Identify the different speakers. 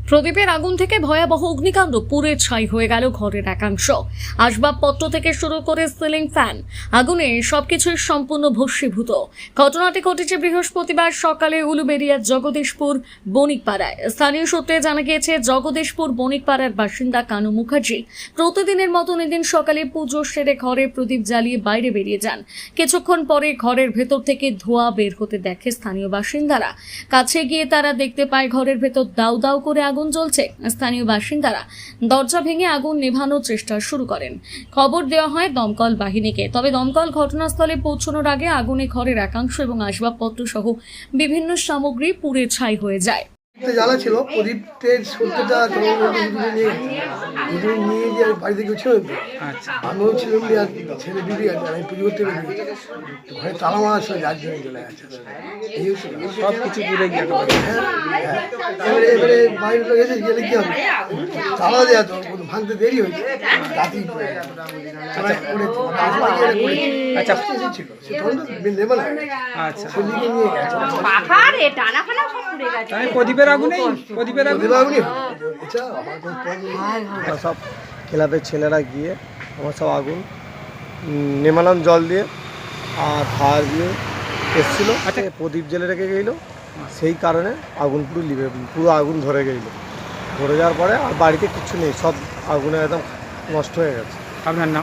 Speaker 1: প্রদীপের আগুন থেকে ভয়াবহ অগ্নিকাণ্ড পুড়ে ছাই হয়ে গেল ঘরের একাংশ। আসবাবপত্র থেকে শুরু করে সিলিং ফ্যান আগুনে সবকিছুই সম্পূর্ণ ভস্মীভূত। ঘটনাটি ঘটেছে বৃহস্পতিবার সকালে উলুবেড়িয়ার জগদীশপুর বণিকপাড়ায়। স্থানীয় সূত্রে জানা গিয়েছে, জগদীশপুর বণিকপাড়ার বাসিন্দা কানু মুখার্জি প্রতিদিনের মতন এদিন সকালে পুজো সেরে ঘরে প্রদীপ জ্বালিয়ে বাইরে বেরিয়ে যান। কিছুক্ষণ পরে ঘরের ভেতর থেকে ধোঁয়া বের হতে দেখে স্থানীয় বাসিন্দারা। কাছে গিয়ে তারা দেখতে পায় ঘরের ভেতর দাউ দাউ করে আগুন জ্বলছে। স্থানীয় বাসিন্দারা দরজা ভেঙে আগুন নেভানোর চেষ্টা শুরু করেন। খবর দেওয়া হয় দমকল বাহিনীকে, তবে দমকল ঘটনাস্থলে পৌঁছানোর আগে আগুনে ঘরের একাংশ এবং আসবাবপত্র সহ বিভিন্ন সামগ্রী পুড়ে ছাই হয়ে যায়।
Speaker 2: জ্বালা ছিল প্রদীপের সত্যটা নিয়ে যে বাড়ি থেকে ছিল, আমিও ছিলাম আর ছেলে দিদি আর আমি পুজো করতে পেরেছি ঘরে তালা মারা ছিল, যার জন্য চলে গেছে। এই
Speaker 3: সব কিছু পুড়ে গিয়ে
Speaker 2: এবারে বাইরে লোক এসে গেলে কি হবে, তালা দেওয়া তো ভাঙতে দেরি হয়েছে, রাতেই
Speaker 3: আচ্ছা
Speaker 2: ছিল সে তখন নেবে না।
Speaker 3: আচ্ছা
Speaker 2: সেদিকে নিয়ে গেছে
Speaker 3: প্রদীপের আগুনেই প্রদীপের আগুন
Speaker 4: সব ক্লাবের ছেলেরা গিয়ে আমার সব আগুন নেমালাম জল দিয়ে, আর ফায়ার দিয়ে এসেছিলো।
Speaker 3: আচ্ছা।
Speaker 4: প্রদীপ জেলে রেখে গেলো, সেই কারণে আগুন পুরো আগুন ধরে গেলো। ধরে যাওয়ার পরে আর বাড়িতে কিচ্ছু নেই, সব আগুনে একদম নষ্ট হয়ে গেছে।
Speaker 3: আপনার নাম?